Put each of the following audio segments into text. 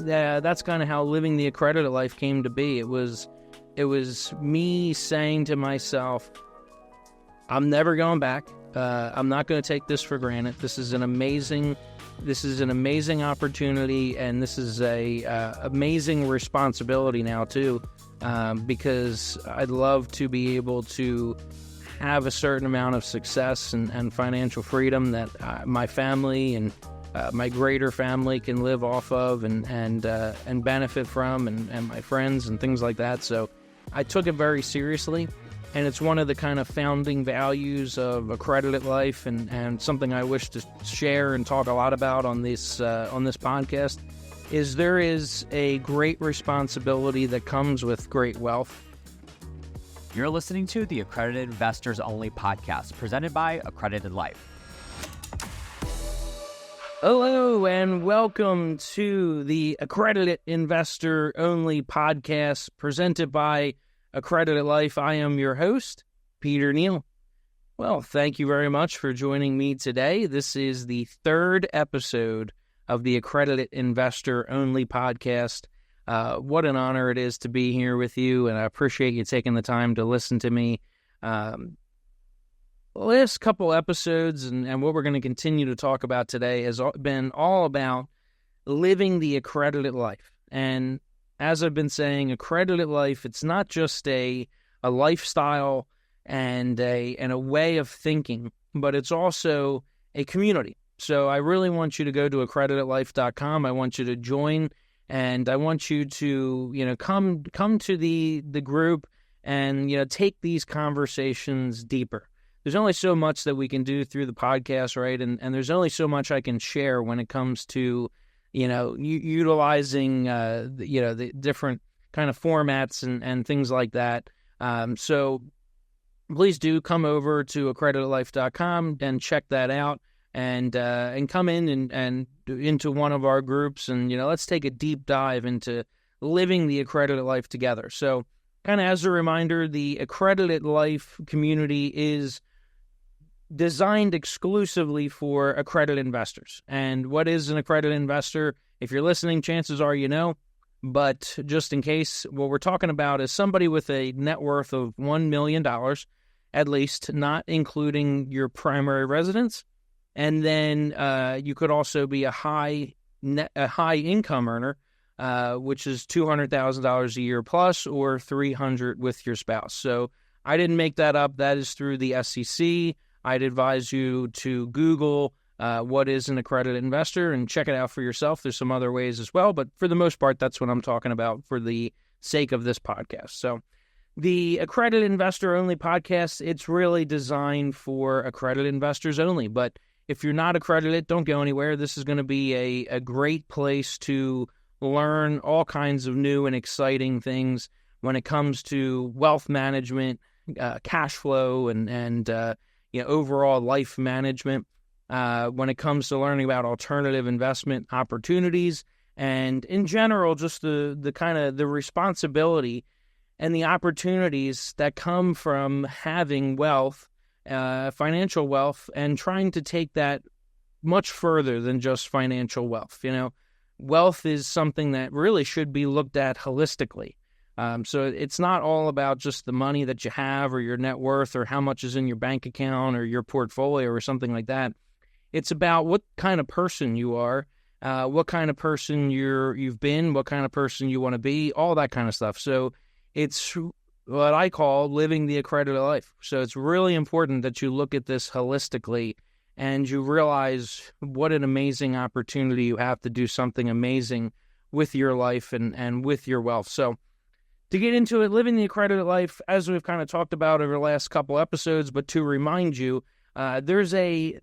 that's kind of how living the accredited life came to be. It was me saying to myself, I'm never going back. I'm not going to take this for granted. This is an amazing opportunity, and this is a amazing responsibility now too, because I'd love to be able to have a certain amount of success and financial freedom that my family and my greater family can live off of and benefit from, and my friends and things like that. So I took it very seriously, and it's one of the kind of founding values of Accredited Life, and something I wish to share and talk a lot about on this podcast. Is there is a great responsibility that comes with great wealth. You're listening to the Accredited Investors Only Podcast, presented by Accredited Life. Hello, and welcome to the Accredited Investor Only Podcast, presented by Accredited Life. I am your host, Peter Neill. Well, thank you very much for joining me today. This is the third episode of the Accredited Investor Only Podcast. What an honor it is to be here with you, and I appreciate you taking the time to listen to me. The last couple episodes and what we're going to continue to talk about today has been all about living the accredited life. And as I've been saying, accredited life, it's not just a lifestyle and a way of thinking, but it's also a community. So I really want you to go to accreditedlife.com. I want you to join, and I want you to, come to the group and, take these conversations deeper. There's only so much that we can do through the podcast, right? And there's only so much I can share when it comes to, utilizing, the different kind of formats and things like that. So please do come over to accreditedlife.com and check that out, and come in and into one of our groups, and, let's take a deep dive into living the accredited life together. So kind of as a reminder, the Accredited Life community is designed exclusively for accredited investors. And what is an accredited investor? If you're listening, chances are you know. But just in case, what we're talking about is somebody with a net worth of $1 million, at least, not including your primary residence. And then you could also be a high income earner, which is $200,000 a year plus, or $300,000 with your spouse. So I didn't make that up. That is through the SEC. I'd advise you to Google what is an accredited investor and check it out for yourself. There's some other ways as well, but for the most part, that's what I'm talking about for the sake of this podcast. So the Accredited Investor Only Podcast, it's really designed for accredited investors only. But if you're not accredited, don't go anywhere. This is going to be a great place to learn all kinds of new and exciting things when it comes to wealth management, cash flow, and overall life management. When it comes to learning about alternative investment opportunities, and in general, just the kind of the responsibility and the opportunities that come from having wealth, financial wealth, and trying to take that much further than just financial wealth. Wealth is something that really should be looked at holistically. So it's not all about just the money that you have or your net worth or how much is in your bank account or your portfolio or something like that. It's about what kind of person you are, what kind of person you've been, what kind of person you want to be, all that kind of stuff. So it's what I call living the accredited life. So it's really important that you look at this holistically and you realize what an amazing opportunity you have to do something amazing with your life and with your wealth. So to get into it, living the accredited life, as we've kind of talked about over the last couple episodes, but to remind you, there's a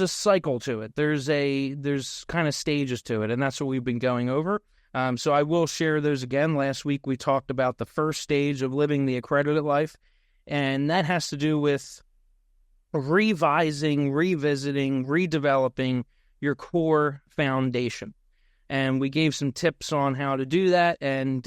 cycle to it. There's kind of stages to it, and that's what we've been going over. So I will share those again. Last week we talked about the first stage of living the accredited life, and that has to do with revising, revisiting, redeveloping your core foundation. And we gave some tips on how to do that. And,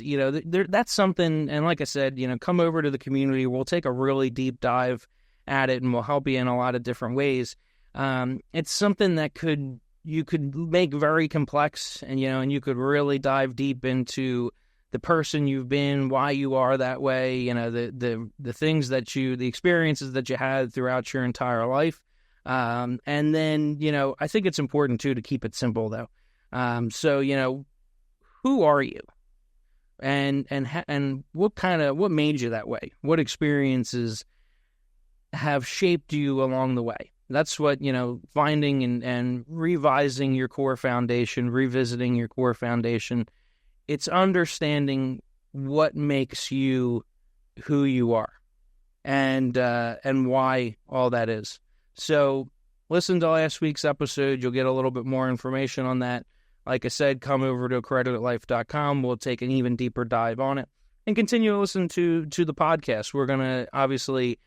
that's something, and like I said, come over to the community. We'll take a really deep dive at it, and we'll help you in a lot of different ways. It's something that could make very complex, and you could really dive deep into the person you've been, why you are that way, the things the experiences that you had throughout your entire life. And then, I think it's important too to keep it simple though. So, who are you? And what made you that way? What experiences have shaped you along the way? That's what, finding and revising your core foundation, revisiting your core foundation. It's understanding what makes you who you are and why all that is. So listen to last week's episode. You'll get a little bit more information on that. Like I said, come over to accreditedlife.com. We'll take an even deeper dive on it and continue to listen to the podcast. We're going to obviously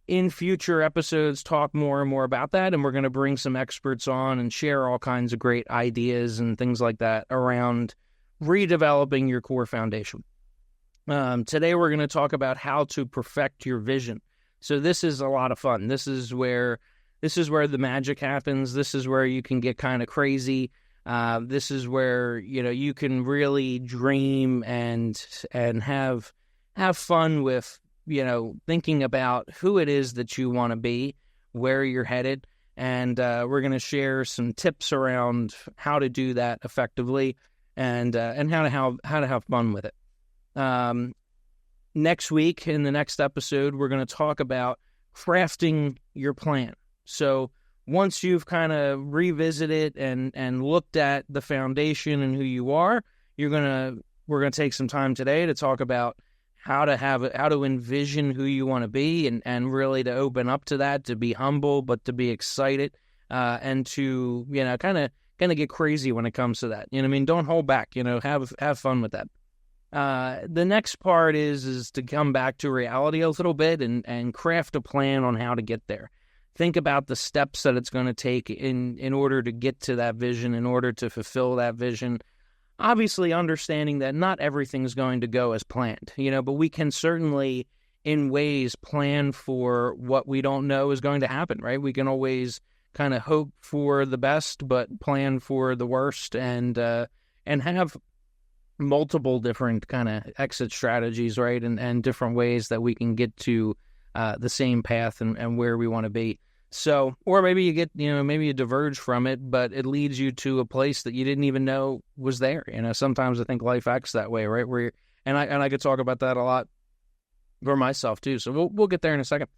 in future episodes talk more and more about that, and we're going to bring some experts on and share all kinds of great ideas and things like that around redeveloping your core foundation. Today we're going to talk about how to perfect your vision. So this is a lot of fun. This is where the magic happens. This is where you can get kind of crazy. This is where you can really dream and have fun with thinking about who it is that you want to be, where you're headed, and we're going to share some tips around how to do that effectively, and how to have fun with it. Next week, in the next episode, we're going to talk about crafting your plan. So once you've kind of revisited and looked at the foundation and who you are, we're gonna take some time today to talk about how to envision who you want to be, and really to open up to that, to be humble, but to be excited, and to kind of get crazy when it comes to that. Don't hold back. Have fun with that. The next part is to come back to reality a little bit and craft a plan on how to get there. Think about the steps that it's going to take in order to get to that vision, in order to fulfill that vision. Obviously, understanding that not everything's going to go as planned, but we can certainly, in ways, plan for what we don't know is going to happen, right? We can always kind of hope for the best, but plan for the worst, and have multiple different kind of exit strategies, right? And different ways that we can get to the same path and where we want to be. So, or maybe you get, maybe you diverge from it, but it leads you to a place that you didn't even know was there. Sometimes I think life acts that way, right? And I could talk about that a lot for myself too. So we'll get there in a second.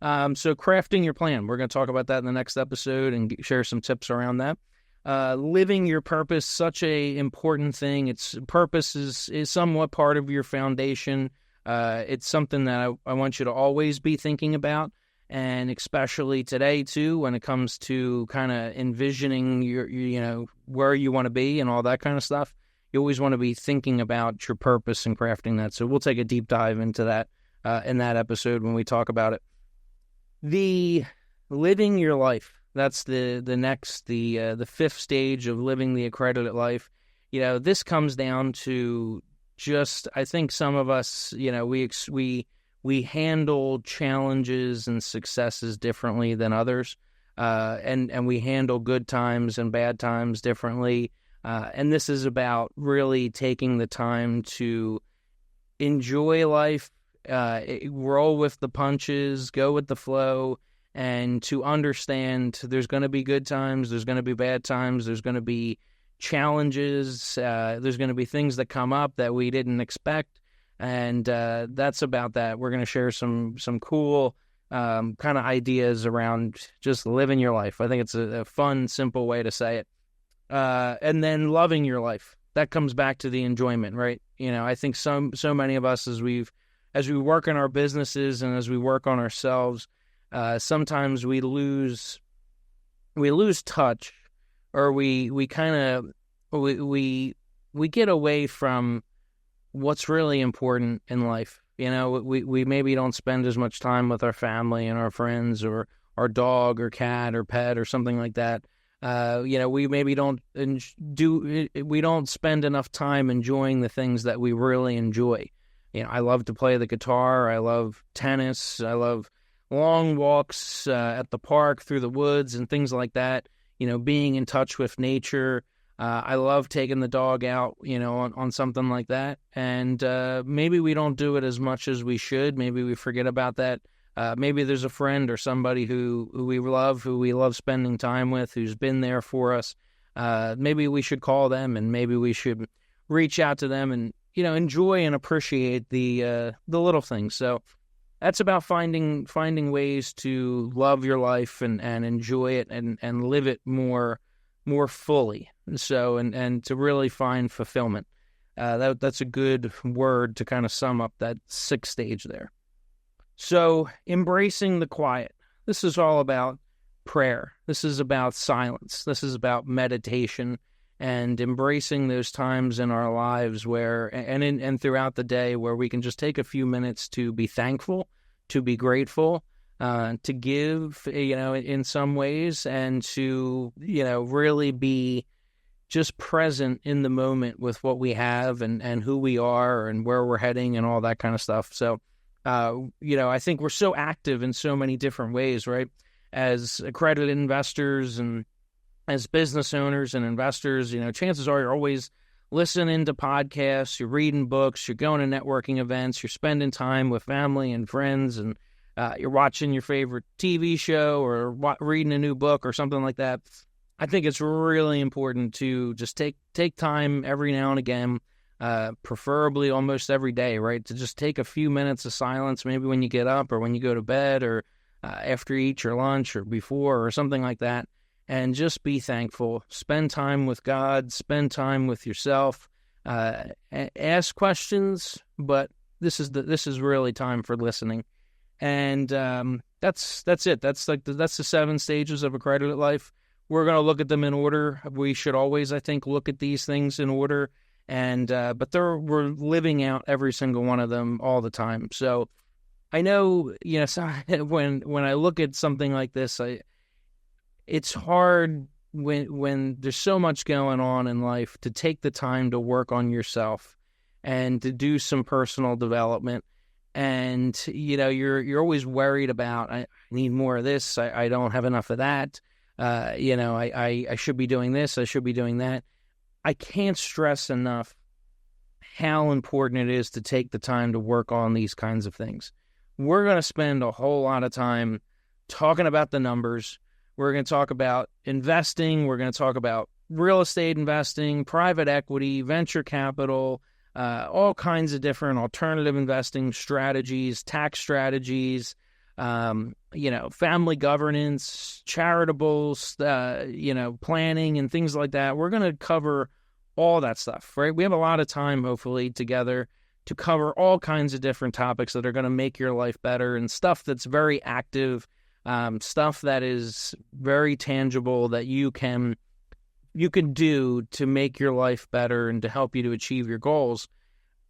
So crafting your plan, we're going to talk about that in the next episode and share some tips around that. Living your purpose, such a important thing. Purpose is somewhat part of your foundation. It's something that I want you to always be thinking about. And especially today too, when it comes to kind of envisioning your where you want to be and all that kind of stuff, you always want to be thinking about your purpose and crafting that. So we'll take a deep dive into that in that episode when we talk about it. The living your life, that's the next, the fifth stage of living the accredited life. This comes down to just, I think some of us, we handle challenges and successes differently than others, and we handle good times and bad times differently. And this is about really taking the time to enjoy life, roll with the punches, go with the flow, and to understand there's going to be good times, there's going to be bad times, there's going to be challenges, there's going to be things that come up that we didn't expect. And that's about that. We're going to share some cool kind of ideas around just living your life. I think it's a fun, simple way to say it. And then loving your life. That comes back to the enjoyment, right? I think so many of us, as we work in our businesses and as we work on ourselves, sometimes we lose touch, or we get away from what's really important in life. We maybe don't spend as much time with our family and our friends, or our dog or cat or pet or something like that. We maybe don't spend enough time enjoying the things that we really enjoy. I love to play the guitar. I love tennis. I love long walks at the park, through the woods and things like that. being in touch with nature. I love taking the dog out, on something like that. And maybe we don't do it as much as we should. Maybe we forget about that. Maybe there's a friend or somebody who we love spending time with, who's been there for us. Maybe we should call them, and maybe we should reach out to them and, enjoy and appreciate the little things. So that's about finding ways to love your life and enjoy it and live it more fully. So, and to really find fulfillment. That's a good word to kind of sum up that sixth stage there. So, embracing the quiet. This is all about prayer. This is about silence. This is about meditation and embracing those times in our lives where, and throughout the day, where we can just take a few minutes to be thankful, to be grateful, to give, in some ways, and to, really be just present in the moment with what we have and who we are and where we're heading and all that kind of stuff. So, I think we're so active in so many different ways, right? As accredited investors and as business owners and investors, chances are you're always listening to podcasts, you're reading books, you're going to networking events, you're spending time with family and friends, and you're watching your favorite TV show or reading a new book or something like that. I think it's really important to just take time every now and again, preferably almost every day, right? To just take a few minutes of silence, maybe when you get up or when you go to bed or after you eat your lunch or before or something like that, and just be thankful. Spend time with God, spend time with yourself, ask questions, but this is really time for listening. And that's it. That's the 7 stages of Accredited Life. We're going to look at them in order. We should always, I think, look at these things in order. And but we're living out every single one of them all the time. So I know, so when I look at something like this, it's hard when there's so much going on in life to take the time to work on yourself and to do some personal development. And you're always worried about, I need more of this. I don't have enough of that. I should be doing this. I should be doing that. I can't stress enough how important it is to take the time to work on these kinds of things. We're going to spend a whole lot of time talking about the numbers. We're going to talk about investing. We're going to talk about real estate investing, private equity, venture capital, all kinds of different alternative investing strategies, tax strategies, family governance, charitables, planning and things like that. We're going to cover all that stuff, right? We have a lot of time, hopefully, together to cover all kinds of different topics that are going to make your life better and stuff that's very active, stuff that is very tangible that you can do to make your life better and to help you to achieve your goals.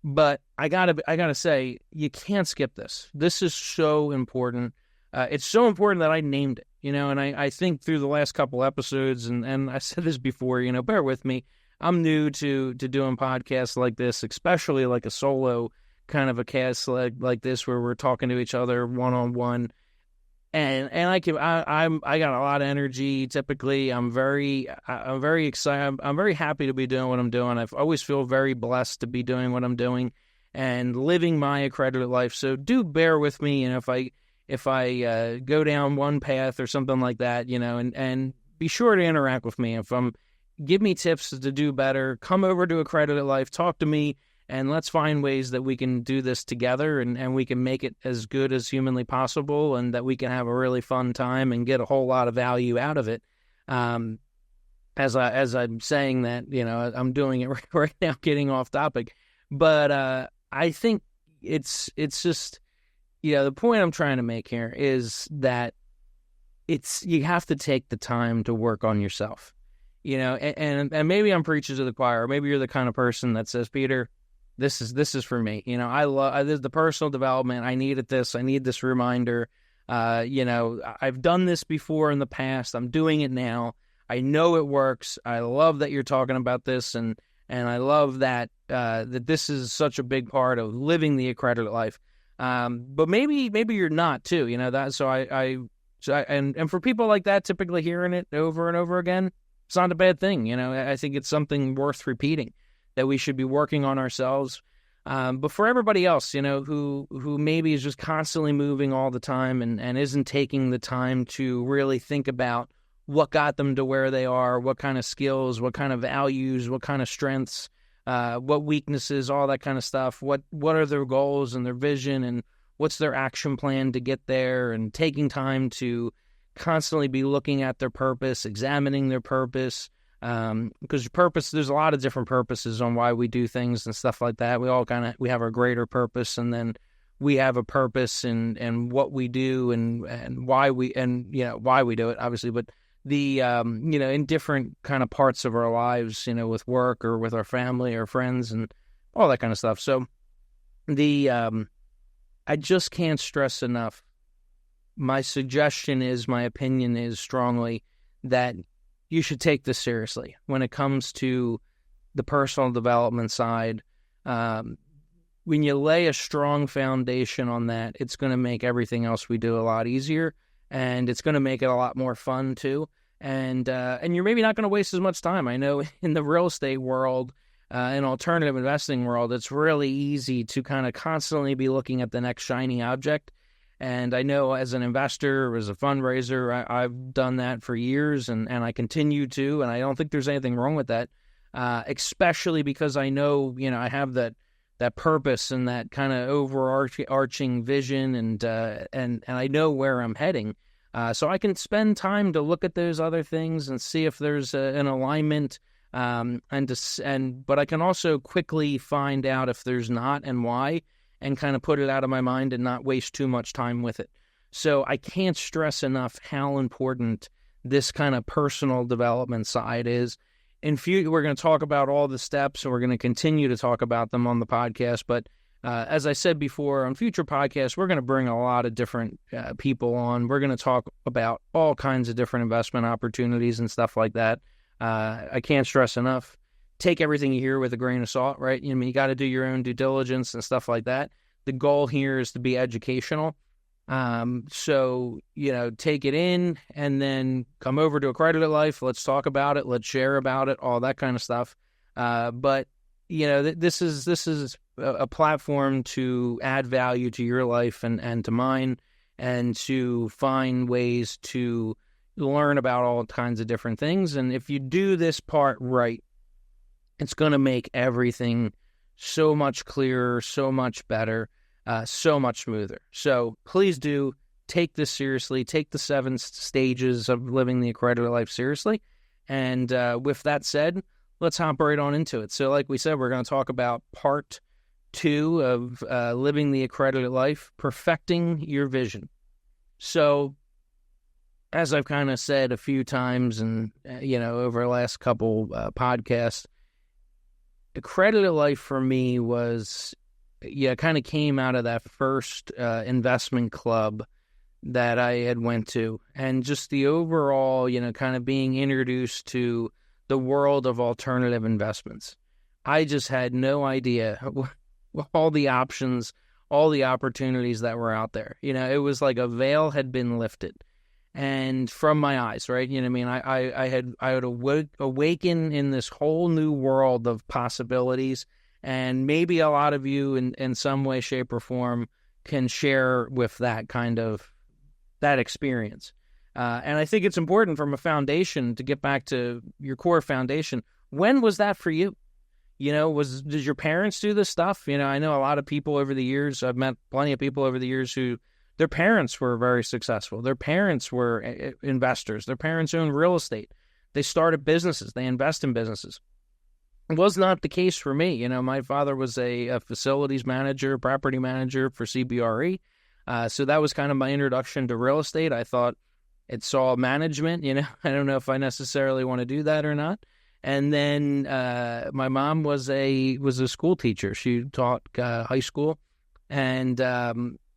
But I gotta say, you can't skip this. This is so important. It's so important that I named it, and I think through the last couple episodes, and I said this before, bear with me. I'm new to doing podcasts like this, especially like a solo kind of a cast like this where we're talking to each other one-on-one. And I got a lot of energy. Typically, I'm very excited. I'm very happy to be doing what I'm doing. I always feel very blessed to be doing what I'm doing and living my accredited life. So do bear with me, if I go down one path or something like that, and be sure to interact with me. Give me tips to do better. Come over to Accredited Life, talk to me, and let's find ways that we can do this together and we can make it as good as humanly possible and that we can have a really fun time and get a whole lot of value out of it. As I'm saying that, I'm doing it right now, getting off topic. But I think it's just, the point I'm trying to make here is that you have to take the time to work on yourself. And maybe I'm preaching to the choir, or maybe you're the kind of person that says, Peter, this is for me. I love the personal development. I needed this. I need this reminder. I've done this before in the past. I'm doing it now. I know it works. I love that you're talking about this, and I love that that this is such a big part of living the accredited life. But maybe you're not too. So I So, and for people like that, typically hearing it over and over again, it's not a bad thing. I think it's something worth repeating, that we should be working on ourselves. But for everybody else, who maybe is just constantly moving all the time and isn't taking the time to really think about what got them to where they are, what kind of skills, what kind of values, what kind of strengths, what weaknesses, all that kind of stuff. What are their goals and their vision, and what's their action plan to get there, and taking time to constantly be looking at their purpose, examining their purpose. Because purpose, there's a lot of different purposes on why we do things and stuff like that. We have our greater purpose, and then we have a purpose in what we do and why we do it, obviously, but the in different kind of parts of our lives, with work or with our family or friends and all that kind of stuff. So I just can't stress enough. My suggestion is, my opinion is strongly that you should take this seriously when it comes to the personal development side. When you lay a strong foundation on that, it's going to make everything else we do a lot easier, and it's going to make it a lot more fun too. And you're maybe not going to waste as much time. I know in the real estate world, in alternative investing world, it's really easy to kind of constantly be looking at the next shiny object. And I know as an investor, as a fundraiser, I've done that for years, and I continue to, and I don't think there's anything wrong with that, especially because I know, I have that purpose and that kind of overarching vision, and I know where I'm heading. So I can spend time to look at those other things and see if there's an alignment, but I can also quickly find out if there's not and why, and kind of put it out of my mind and not waste too much time with it. So I can't stress enough how important this kind of personal development side is. In future, we're going to talk about all the steps, and we're going to continue to talk about them on the podcast. But as I said before, on future podcasts, we're going to bring a lot of different people on. We're going to talk about all kinds of different investment opportunities and stuff like that. I can't stress enough. Take everything you hear with a grain of salt, right? You got to do your own due diligence and stuff like that. The goal here is to be educational. So, take it in and then come over to Accredited Life. Let's talk about it. Let's share about it, all that kind of stuff. But this is a platform to add value to your life and to mine, and to find ways to learn about all kinds of different things. And if you do this part right, it's going to make everything so much clearer, so much better, so much smoother. So please do take this seriously. Take the 7 stages of living the accredited life seriously. And with that said, let's hop right on into it. So like we said, we're going to talk about part 2 of living the accredited life, perfecting your vision. So as I've kind of said a few times and, over the last couple podcasts, Accredited Life for me was, kind of came out of that first investment club that I had went to, and just the overall, kind of being introduced to the world of alternative investments. I just had no idea all the options, all the opportunities that were out there. It was like a veil had been lifted. And from my eyes, right? I had awakened in this whole new world of possibilities, and maybe a lot of you in some way, shape, or form can share with that kind of that experience. And I think it's important from a foundation to get back to your core foundation. When was that for you? Did your parents do this stuff? I know a lot of people over the years. I've met plenty of people over the years who their parents were very successful. Their parents were investors. Their parents owned real estate. They started businesses. They invest in businesses. It was not the case for me. My father was a facilities manager, property manager for CBRE. So that was kind of my introduction to real estate. I thought it's all management. I don't know if I necessarily want to do that or not. And then my mom was a school teacher. She taught high school. And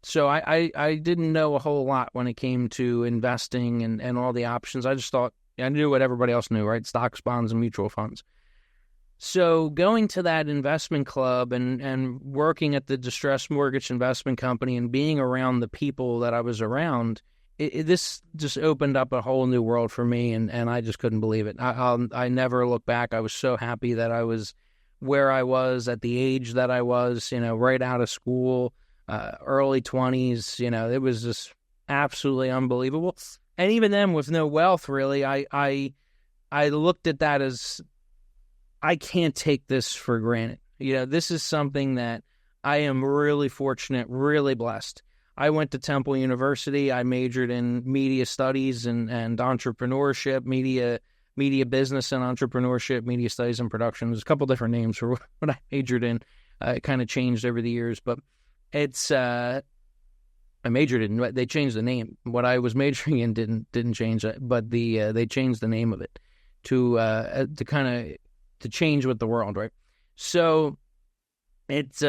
so I didn't know a whole lot when it came to investing and all the options. I just thought I knew what everybody else knew, right? Stocks, bonds, and mutual funds. So going to that investment club and working at the distressed mortgage investment company and being around the people that I was around, this just opened up a whole new world for me, and I just couldn't believe it. I never look back. I was so happy that I was where I was at the age that I was, right out of school, early 20s. It was just absolutely unbelievable. And even then, with no wealth, really, I looked at that as, I can't take this for granted. This is something that I am really fortunate, really blessed. I went to Temple University. I majored in media studies and entrepreneurship, media business and entrepreneurship, media studies and production. There's a couple different names for what I majored in. It kind of changed over the years, but it's I majored in. They changed the name. What I was majoring in didn't change, but they changed the name of it to change with the world, right? So it's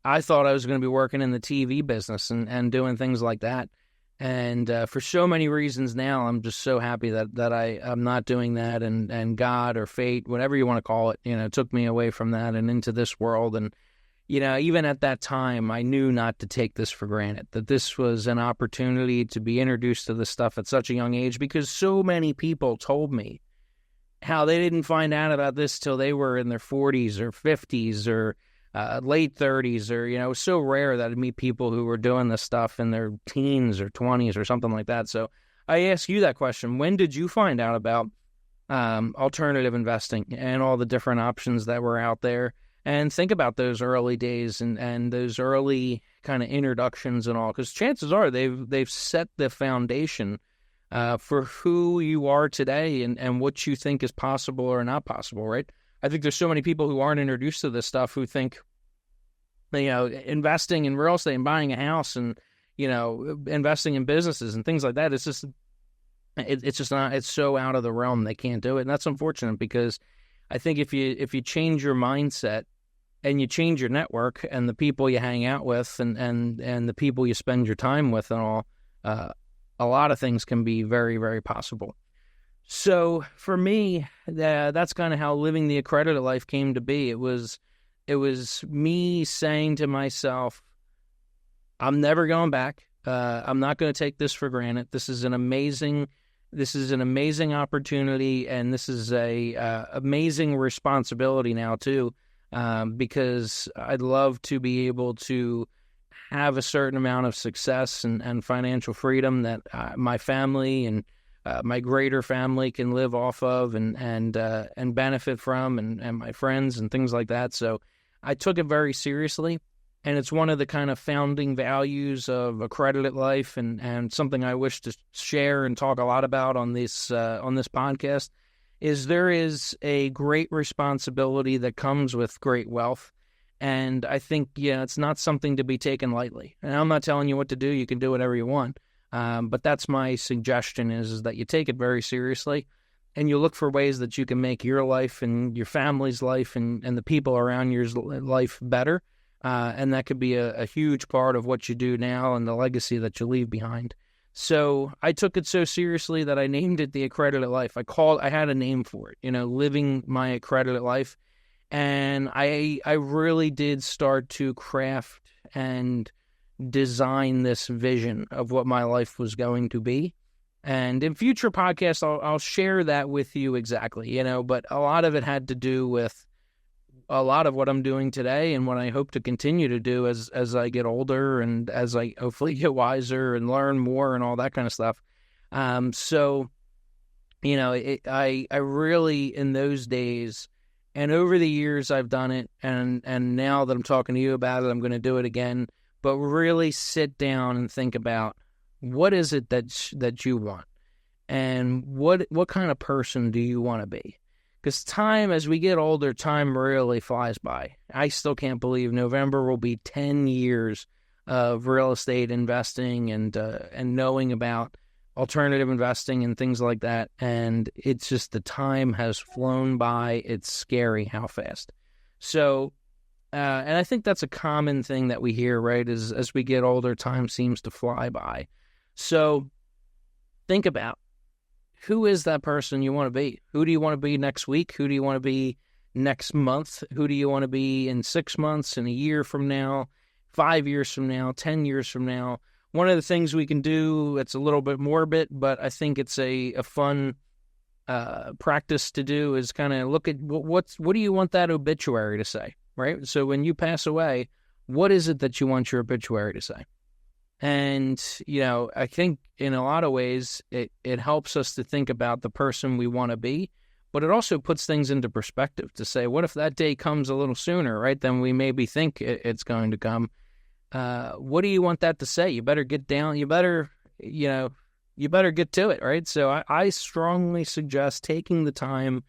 I thought I was going to be working in the TV business and doing things like that. And for so many reasons now, I'm just so happy that I'm not doing that, and God or fate, whatever you want to call it, took me away from that and into this world. And, even at that time, I knew not to take this for granted, that this was an opportunity to be introduced to this stuff at such a young age, because so many people told me how they didn't find out about this till they were in their 40s or 50s or late 30s, or, it was so rare that I'd meet people who were doing this stuff in their teens or 20s or something like that. So I ask you that question. When did you find out about alternative investing and all the different options that were out there? And think about those early days and those early kind of introductions and all, because chances are they've set the foundation for who you are today and what you think is possible or not possible, right? I think there's so many people who aren't introduced to this stuff who think, investing in real estate and buying a house and, investing in businesses and things like that, it's just not, it's so out of the realm, they can't do it. And that's unfortunate, because I think if you change your mindset and you change your network and the people you hang out with and the people you spend your time with and all, a lot of things can be very, very possible. So for me, that's kind of how living the accredited life came to be. It was me saying to myself, I'm never going back. I'm not going to take this for granted. This is an amazing opportunity, and this is a amazing responsibility now too, because I'd love to be able to have a certain amount of success and financial freedom that my family and my greater family can live off of and benefit from, and my friends and things like that. So I took it very seriously, and it's one of the kind of founding values of Accredited Life, and something I wish to share and talk a lot about on this podcast, is there is a great responsibility that comes with great wealth. And I think, it's not something to be taken lightly. And I'm not telling you what to do. You can do whatever you want. But that's my suggestion is that you take it very seriously, and you look for ways that you can make your life and your family's life and the people around your life better. And that could be a huge part of what you do now and the legacy that you leave behind. So I took it so seriously that I named it the Accredited Life. I had a name for it, living my accredited life. And I really did start to craft and design this vision of what my life was going to be. And in future podcasts, I'll share that with you exactly, but a lot of it had to do with a lot of what I'm doing today and what I hope to continue to do as I get older and as I hopefully get wiser and learn more and all that kind of stuff. So, I really, in those days, and over the years I've done it, and now that I'm talking to you about it, I'm going to do it again, but really sit down and think about what is it that you want, and what kind of person do you want to be? Because time, as we get older, time really flies by. I still can't believe November will be 10 years of real estate investing and knowing about alternative investing and things like that. And it's just, the time has flown by. It's scary how fast. So, and I think that's a common thing that we hear, right? Is as we get older, time seems to fly by. So think about, who is that person you want to be? Who do you want to be next week? Who do you want to be next month? Who do you want to be in 6 months, in a year from now, 5 years from now, 10 years from now? one of the things we can do, it's a little bit morbid, but I think it's a fun practice to do, is kind of look at what do you want that obituary to say, right? So when you pass away, what is it that you want your obituary to say? And, I think in a lot of ways, it helps us to think about the person we want to be, but it also puts things into perspective to say, what if that day comes a little sooner, right, than we maybe think it's going to come? What do you want that to say? You better get down. You better get to it, right? So I strongly suggest taking the time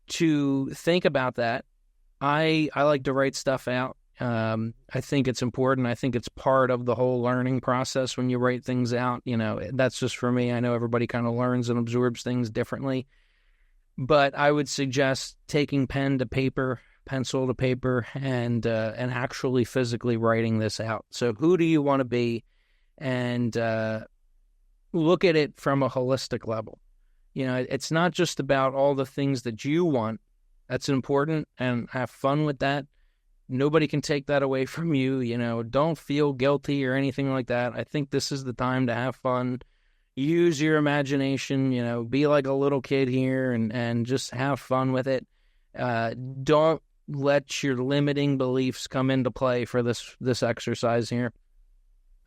to think about that. I like to write stuff out. I think it's important. I think it's part of the whole learning process when you write things out. That's just for me. I know everybody kind of learns and absorbs things differently. But I would suggest taking pen to paper, pencil to paper, and actually physically writing this out. So who do you want to be? And look at it from a holistic level. It's not just about all the things that you want. That's important, and have fun with that. Nobody can take that away from you. Don't feel guilty or anything like that. I think this is the time to have fun. Use your imagination, be like a little kid here and just have fun with it. Don't let your limiting beliefs come into play for this exercise here.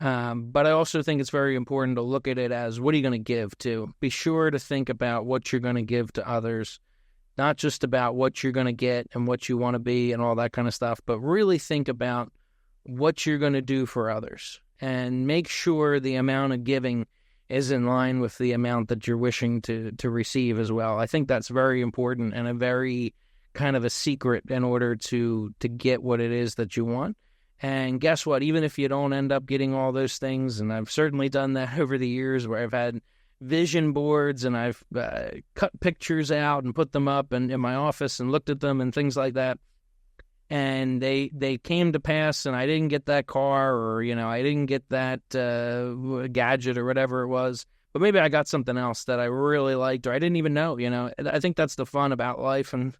But I also think it's very important to look at it as, what are you going to give to? Be sure to think about what you're going to give to others, not just about what you're going to get and what you want to be and all that kind of stuff, but really think about what you're going to do for others, and make sure the amount of giving is in line with the amount that you're wishing to receive as well. I think that's very important, and a very kind of a secret in order to get what it is that you want. And guess what? Even if you don't end up getting all those things, and I've certainly done that over the years, where I've had vision boards and I've cut pictures out and put them up in my office and looked at them and things like that, and they came to pass, and I didn't get that car, or I didn't get that gadget or whatever it was, but maybe I got something else that I really liked, or I didn't even know. I think that's the fun about life, and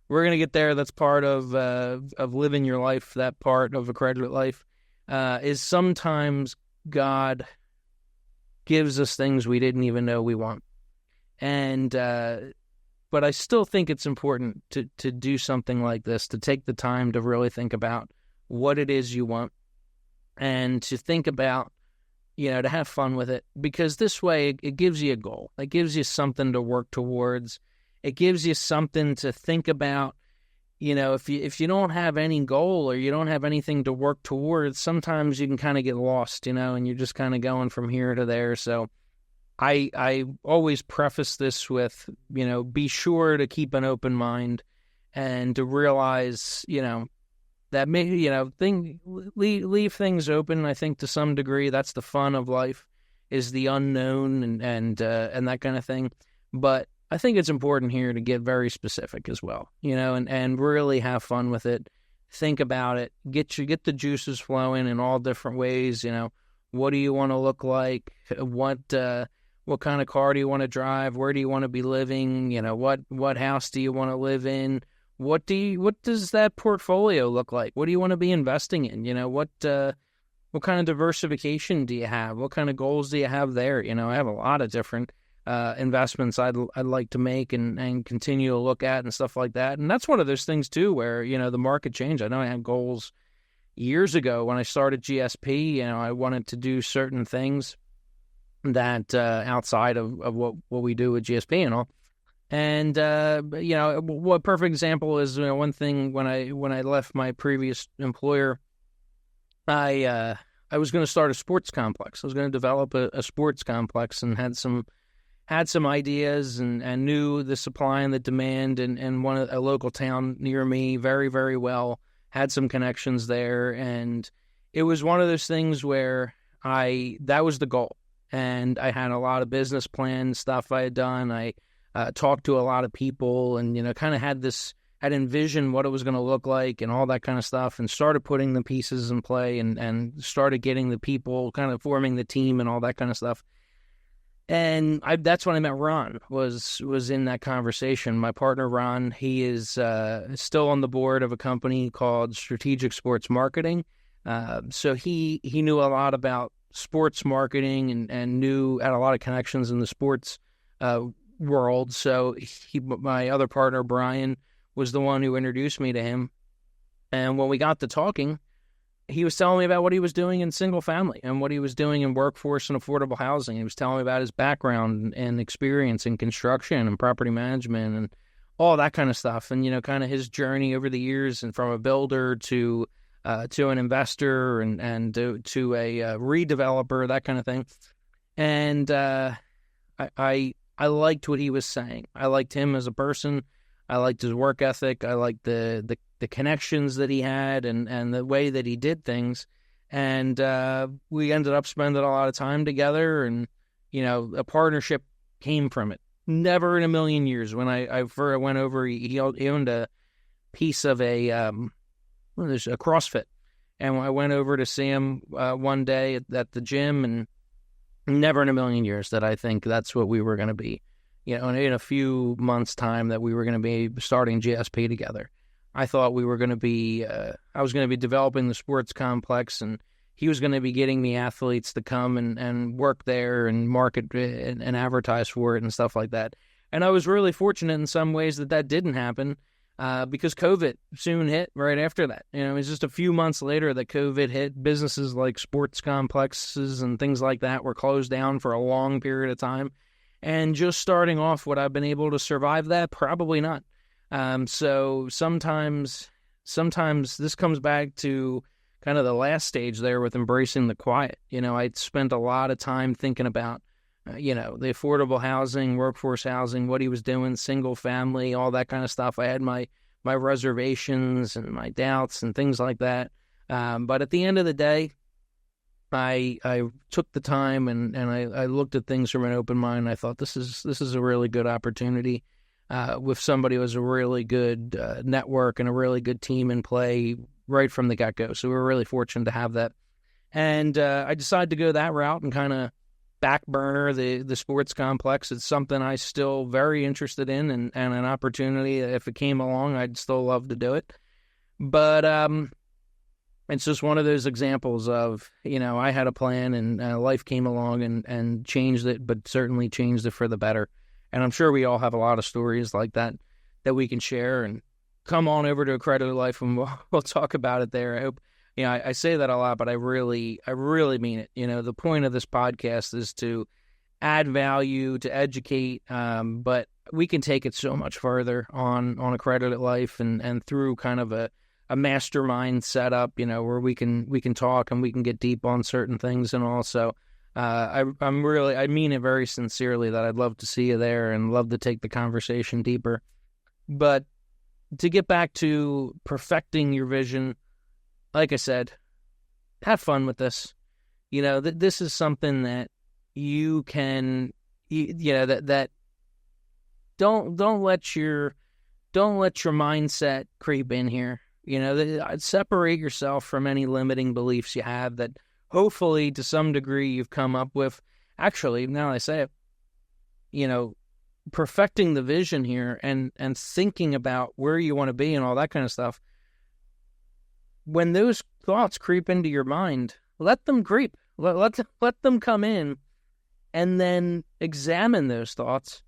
we're gonna get there. That's part of living your life. That part of Accredited Life is sometimes God gives us things we didn't even know we want, and but I still think it's important to do something like this, to take the time to really think about what it is you want, and to think about, to have fun with it, because this way it gives you a goal. It gives you something to work towards. It gives you something to think about. If you don't have any goal, or you don't have anything to work towards, sometimes you can kind of get lost, and you're just kind of going from here to there. So I always preface this with, be sure to keep an open mind, and to realize, that maybe, leave things open. I think to some degree that's the fun of life, is the unknown and that kind of thing. But I think it's important here to get very specific as well, and really have fun with it. Think about it. Get the juices flowing in all different ways. What do you want to look like? What kind of car do you want to drive? Where do you want to be living? What house do you want to live in? What does that portfolio look like? What do you want to be investing in? What kind of diversification do you have? What kind of goals do you have there? I have a lot of different investments I'd like to make and continue to look at and stuff like that. And that's one of those things too, where, the market changed. I know I had goals years ago when I started GSP. I wanted to do certain things that outside of what we do with GSP and all. And what perfect example is, one thing when I left my previous employer, I was going to start a sports complex. I was going to develop a sports complex, and had some ideas and knew the supply and the demand and a local town near me very, very well, had some connections there. And it was one of those things where that was the goal. And I had a lot of business plan stuff I had done. I talked to a lot of people, and, kind of had envisioned what it was going to look like and all that kind of stuff, and started putting the pieces in play and started getting the people, kind of forming the team and all that kind of stuff. And that's when I met Ron, was in that conversation. My partner, Ron, he is still on the board of a company called Strategic Sports Marketing. So he knew a lot about sports marketing and had a lot of connections in the sports world. So my other partner, Brian, was the one who introduced me to him. And when we got to talking, he was telling me about what he was doing in single family and what he was doing in workforce and affordable housing. He was telling me about his background and experience in construction and property management and all that kind of stuff. And, kind of his journey over the years, and from a builder to an investor and to a redeveloper, that kind of thing. And I liked what he was saying. I liked him as a person. I liked his work ethic. I liked the connections that he had and the way that he did things. And we ended up spending a lot of time together, and, a partnership came from it. Never in a million years. When I went over, he owned a piece of a CrossFit. And I went over to see him one day at the gym, and never in a million years that I think that's what we were going to be. In a few months' time that we were going to be starting GSP together. I thought we were going to be, I was going to be developing the sports complex, and he was going to be getting the athletes to come and work there and market and advertise for it and stuff like that. And I was really fortunate in some ways that didn't happen because COVID soon hit right after that. It was just a few months later that COVID hit. Businesses like sports complexes and things like that were closed down for a long period of time. And just starting off, would I've been able to survive that? Probably not. So sometimes this comes back to kind of the last stage there with embracing the quiet. I spent a lot of time thinking about, the affordable housing, workforce housing, what he was doing, single family, all that kind of stuff. I had my reservations and my doubts and things like that. But at the end of the day, I took the time and I looked at things from an open mind. I thought this is a really good opportunity with somebody who has a really good network and a really good team in play right from the get-go. So we were really fortunate to have that. And I decided to go that route and kind of back burner the sports complex. It's something I still very interested in, and an opportunity. If it came along, I'd still love to do it. But it's just one of those examples of, I had a plan and life came along and changed it, but certainly changed it for the better. And I'm sure we all have a lot of stories like that we can share. And come on over to Accredited Life and we'll talk about it there. I hope, I say that a lot, but I really mean it. The point of this podcast is to add value, to educate, but we can take it so much further on Accredited Life and through kind of a mastermind setup, where we can talk and we can get deep on certain things. And also, I mean it very sincerely that I'd love to see you there and love to take the conversation deeper. But to get back to perfecting your vision, like I said, have fun with this. This is something that you can, that don't let your mindset creep in here. Separate yourself from any limiting beliefs you have that hopefully to some degree you've come up with. Actually, now I say it, perfecting the vision here and thinking about where you want to be and all that kind of stuff. When those thoughts creep into your mind, let them creep. Let them come in, and then examine those thoughts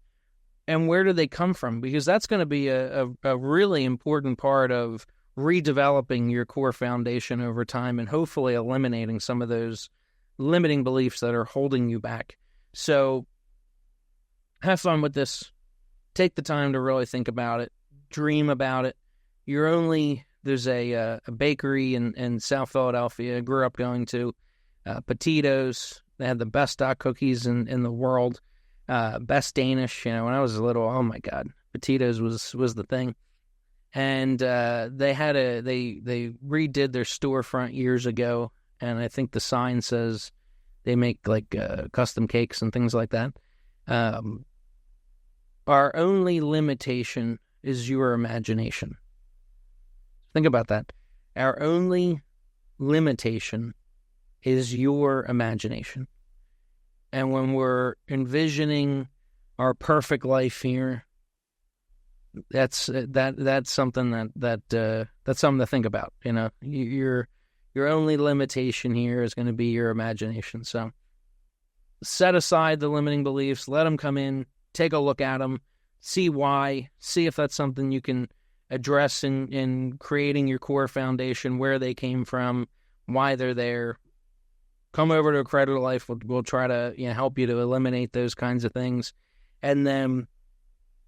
and where do they come from? Because that's going to be a really important part of redeveloping your core foundation over time and hopefully eliminating some of those limiting beliefs that are holding you back. So have fun with this. Take the time to really think about it. Dream about it. There's a bakery in South Philadelphia I grew up going to. Petitos. They had the best hot cookies in the world. Best Danish. When I was little, oh my God, Petitos was the thing. And they redid their storefront years ago, and I think the sign says they make like custom cakes and things like that. Our only limitation is your imagination. Think about that. Our only limitation is your imagination. And when we're envisioning our perfect life here, that's something that's something to think about. You're Your only limitation here is going to be your imagination. So set aside the limiting beliefs, let them come in, take a look at them, see why, see if that's something you can address in creating your core foundation, where they came from, why they're there. Come over to Accredited Life. We'll try to help you to eliminate those kinds of things. And then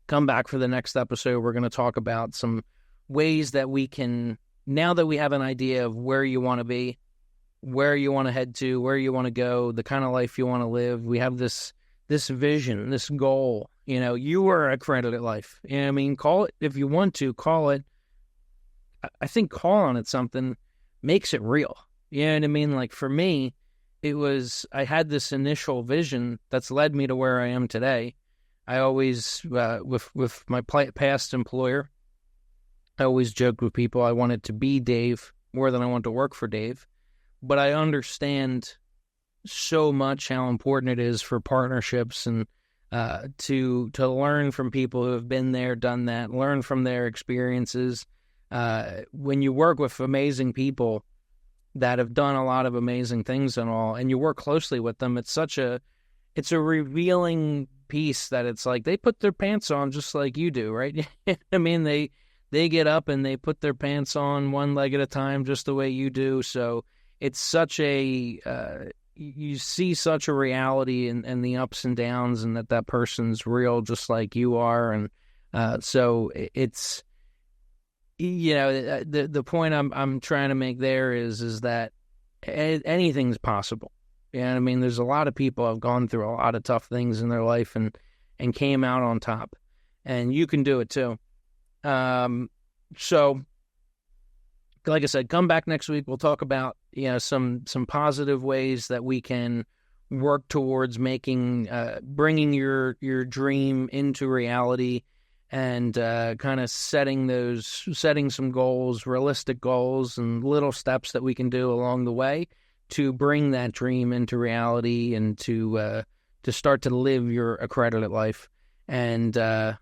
come back for the next episode. We're going to talk about some ways that we can, now that we have an idea of where you want to be, where you want to head to, where you want to go, the kind of life you want to live. We have this vision, this goal. You are Accredited Life. Call it, if you want to, call it. I think calling it something makes it real. You know what I mean? Like for me, I had this initial vision that's led me to where I am today. I always, with my past employer, I always joked with people I wanted to be Dave more than I wanted to work for Dave. But I understand so much how important it is for partnerships and to learn from people who have been there, done that, learn from their experiences. When you work with amazing people that have done a lot of amazing things and all, and you work closely with them, it's a revealing piece that it's like they put their pants on just like you do, right? They get up and they put their pants on one leg at a time just the way you do. So it's such you see such a reality and the ups and downs, and that person's real just like you are. And so it's, the point I'm trying to make there is that anything's possible. There's a lot of people have gone through a lot of tough things in their life and came out on top, and you can do it too. So like I said, come back next week. We'll talk about, some positive ways that we can work towards making, bringing your dream into reality, and kind of setting some goals, realistic goals, and little steps that we can do along the way to bring that dream into reality and to start to live your accredited life. And that's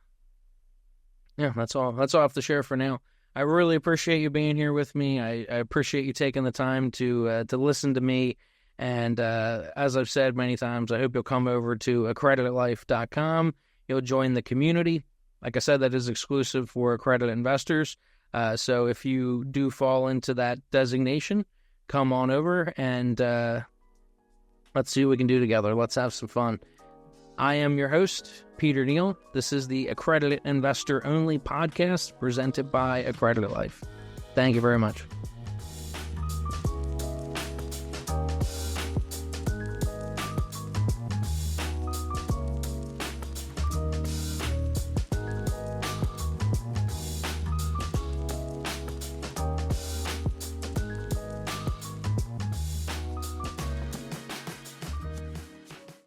all. That's all I have to share for now. I really appreciate you being here with me. I appreciate you taking the time to listen to me. And as I've said many times, I hope you'll come over to accreditedlife.com. You'll join the community. Like I said, that is exclusive for accredited investors. So if you do fall into that designation, come on over and let's see what we can do together. Let's have some fun. I am your host, Peter Neill. This is the Accredited Investor Only Podcast presented by Accredited Life. Thank you very much.